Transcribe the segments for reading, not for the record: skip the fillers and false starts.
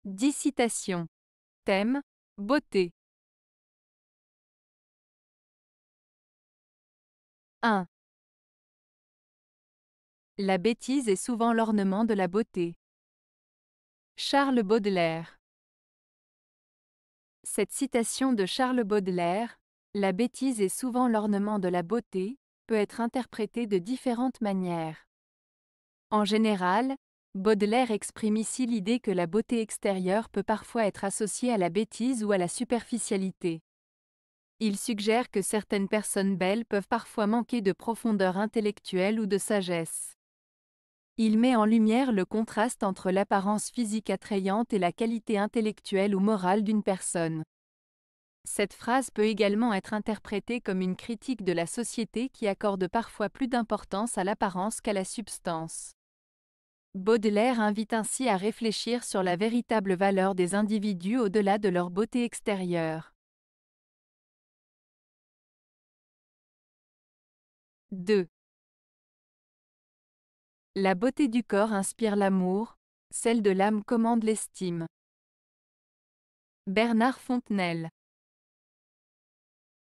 10 citations. Thème: beauté. 1. La bêtise est souvent l'ornement de la beauté. Charles Baudelaire. Cette citation de Charles Baudelaire, La bêtise est souvent l'ornement de la beauté, peut être interprétée de différentes manières. En général, Baudelaire exprime ici l'idée que la beauté extérieure peut parfois être associée à la bêtise ou à la superficialité. Il suggère que certaines personnes belles peuvent parfois manquer de profondeur intellectuelle ou de sagesse. Il met en lumière le contraste entre l'apparence physique attrayante et la qualité intellectuelle ou morale d'une personne. Cette phrase peut également être interprétée comme une critique de la société qui accorde parfois plus d'importance à l'apparence qu'à la substance. Baudelaire invite ainsi à réfléchir sur la véritable valeur des individus au-delà de leur beauté extérieure. 2. La beauté du corps inspire l'amour, celle de l'âme commande l'estime. Bernard Fontenelle.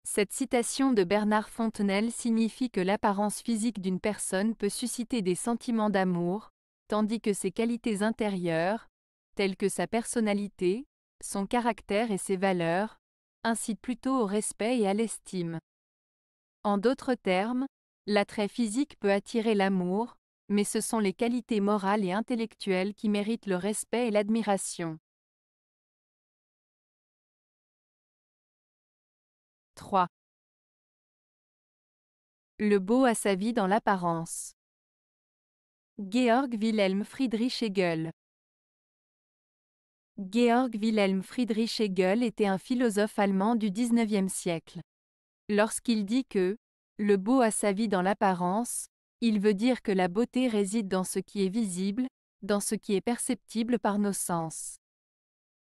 Cette citation de Bernard Fontenelle signifie que l'apparence physique d'une personne peut susciter des sentiments d'amour, tandis que ses qualités intérieures, telles que sa personnalité, son caractère et ses valeurs, incitent plutôt au respect et à l'estime. En d'autres termes, l'attrait physique peut attirer l'amour, mais ce sont les qualités morales et intellectuelles qui méritent le respect et l'admiration. 3. Le beau a sa vie dans l'apparence. Georg Wilhelm Friedrich Hegel. Georg Wilhelm Friedrich Hegel était un philosophe allemand du XIXe siècle. Lorsqu'il dit que « le beau a sa vie dans l'apparence », il veut dire que la beauté réside dans ce qui est visible, dans ce qui est perceptible par nos sens.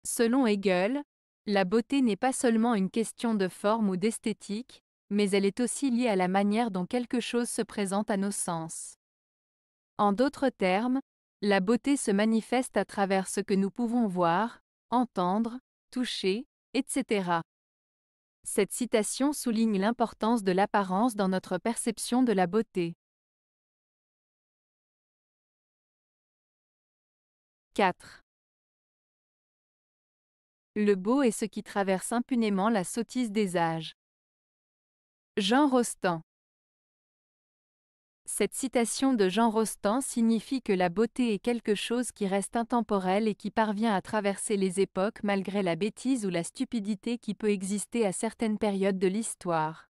Selon Hegel, la beauté n'est pas seulement une question de forme ou d'esthétique, mais elle est aussi liée à la manière dont quelque chose se présente à nos sens. En d'autres termes, la beauté se manifeste à travers ce que nous pouvons voir, entendre, toucher, etc. Cette citation souligne l'importance de l'apparence dans notre perception de la beauté. 4. Le beau est ce qui traverse impunément la sottise des âges. Jean Rostand. Cette citation de Jean Rostand signifie que la beauté est quelque chose qui reste intemporel et qui parvient à traverser les époques malgré la bêtise ou la stupidité qui peut exister à certaines périodes de l'histoire.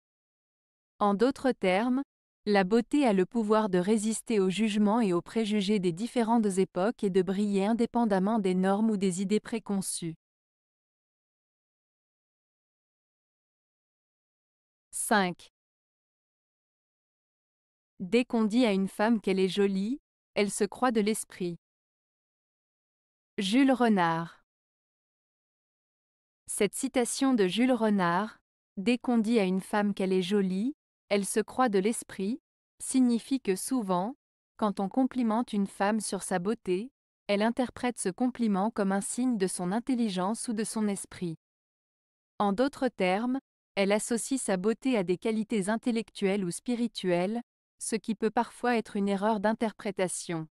En d'autres termes, la beauté a le pouvoir de résister au jugement et aux préjugés des différentes époques et de briller indépendamment des normes ou des idées préconçues. 5. Dès qu'on dit à une femme qu'elle est jolie, elle se croit de l'esprit. Jules Renard. Cette citation de Jules Renard, « Dès qu'on dit à une femme qu'elle est jolie, elle se croit de l'esprit », signifie que souvent, quand on complimente une femme sur sa beauté, elle interprète ce compliment comme un signe de son intelligence ou de son esprit. En d'autres termes, elle associe sa beauté à des qualités intellectuelles ou spirituelles, ce qui peut parfois être une erreur d'interprétation.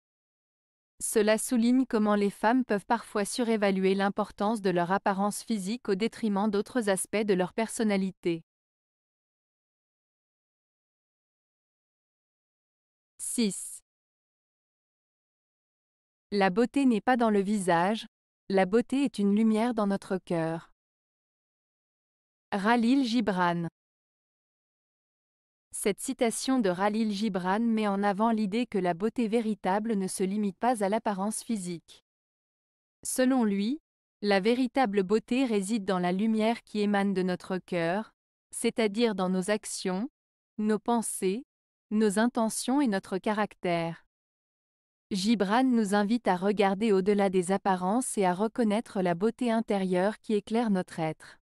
Cela souligne comment les femmes peuvent parfois surévaluer l'importance de leur apparence physique au détriment d'autres aspects de leur personnalité. 6. La beauté n'est pas dans le visage, la beauté est une lumière dans notre cœur. Khalil Gibran. Cette citation de Khalil Gibran met en avant l'idée que la beauté véritable ne se limite pas à l'apparence physique. Selon lui, la véritable beauté réside dans la lumière qui émane de notre cœur, c'est-à-dire dans nos actions, nos pensées, nos intentions et notre caractère. Gibran nous invite à regarder au-delà des apparences et à reconnaître la beauté intérieure qui éclaire notre être.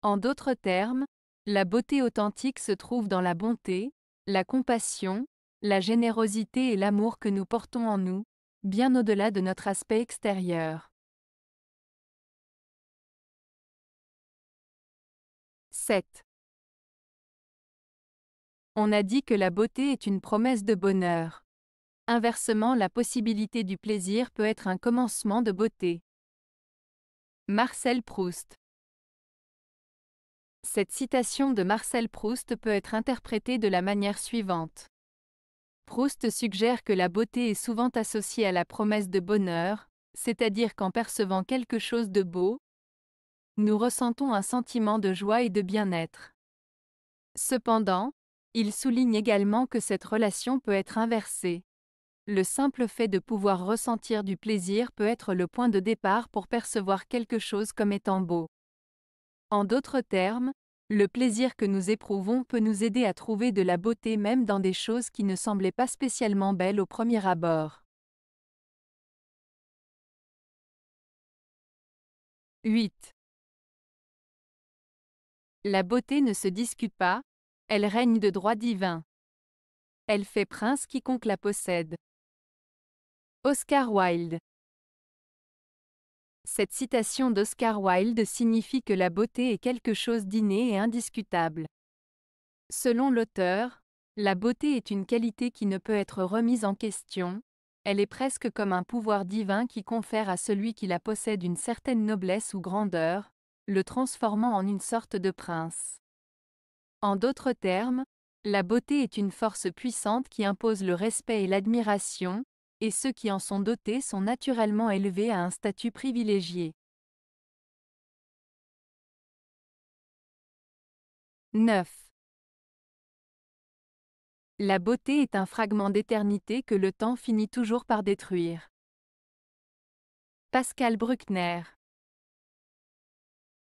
En d'autres termes, la beauté authentique se trouve dans la bonté, la compassion, la générosité et l'amour que nous portons en nous, bien au-delà de notre aspect extérieur. 7. On a dit que la beauté est une promesse de bonheur. Inversement, la possibilité du plaisir peut être un commencement de beauté. Marcel Proust. Cette citation de Marcel Proust peut être interprétée de la manière suivante. Proust suggère que la beauté est souvent associée à la promesse de bonheur, c'est-à-dire qu'en percevant quelque chose de beau, nous ressentons un sentiment de joie et de bien-être. Cependant, il souligne également que cette relation peut être inversée. Le simple fait de pouvoir ressentir du plaisir peut être le point de départ pour percevoir quelque chose comme étant beau. En d'autres termes, le plaisir que nous éprouvons peut nous aider à trouver de la beauté même dans des choses qui ne semblaient pas spécialement belles au premier abord. 8. La beauté ne se discute pas, elle règne de droit divin. Elle fait prince quiconque la possède. Oscar Wilde. Cette citation d'Oscar Wilde signifie que la beauté est quelque chose d'inné et indiscutable. Selon l'auteur, la beauté est une qualité qui ne peut être remise en question, elle est presque comme un pouvoir divin qui confère à celui qui la possède une certaine noblesse ou grandeur, le transformant en une sorte de prince. En d'autres termes, la beauté est une force puissante qui impose le respect et l'admiration, et ceux qui en sont dotés sont naturellement élevés à un statut privilégié. 9. La beauté est un fragment d'éternité que le temps finit toujours par détruire. Pascal Bruckner.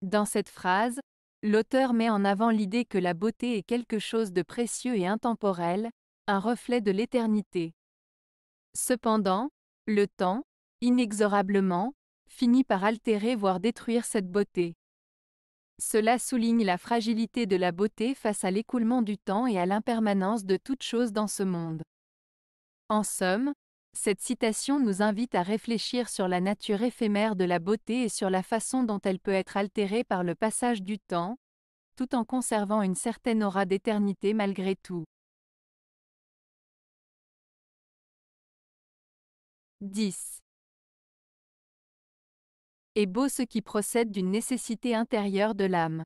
Dans cette phrase, l'auteur met en avant l'idée que la beauté est quelque chose de précieux et intemporel, un reflet de l'éternité. Cependant, le temps, inexorablement, finit par altérer voire détruire cette beauté. Cela souligne la fragilité de la beauté face à l'écoulement du temps et à l'impermanence de toute chose dans ce monde. En somme, cette citation nous invite à réfléchir sur la nature éphémère de la beauté et sur la façon dont elle peut être altérée par le passage du temps, tout en conservant une certaine aura d'éternité malgré tout. 10. Est beau ce qui procède d'une nécessité intérieure de l'âme.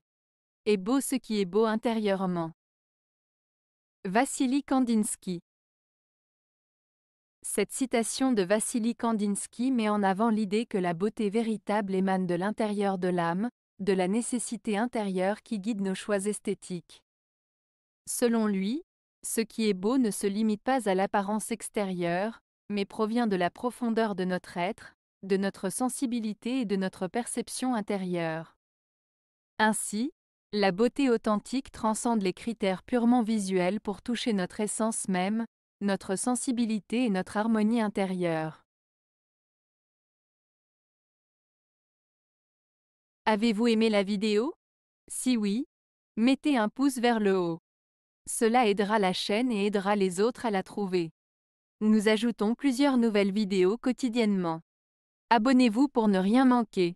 Est beau ce qui est beau intérieurement. Vassili Kandinsky. Cette citation de Vassili Kandinsky met en avant l'idée que la beauté véritable émane de l'intérieur de l'âme, de la nécessité intérieure qui guide nos choix esthétiques. Selon lui, ce qui est beau ne se limite pas à l'apparence extérieure, mais provient de la profondeur de notre être, de notre sensibilité et de notre perception intérieure. Ainsi, la beauté authentique transcende les critères purement visuels pour toucher notre essence même, notre sensibilité et notre harmonie intérieure. Avez-vous aimé la vidéo? Si oui, mettez un pouce vers le haut. Cela aidera la chaîne et aidera les autres à la trouver. Nous ajoutons plusieurs nouvelles vidéos quotidiennement. Abonnez-vous pour ne rien manquer.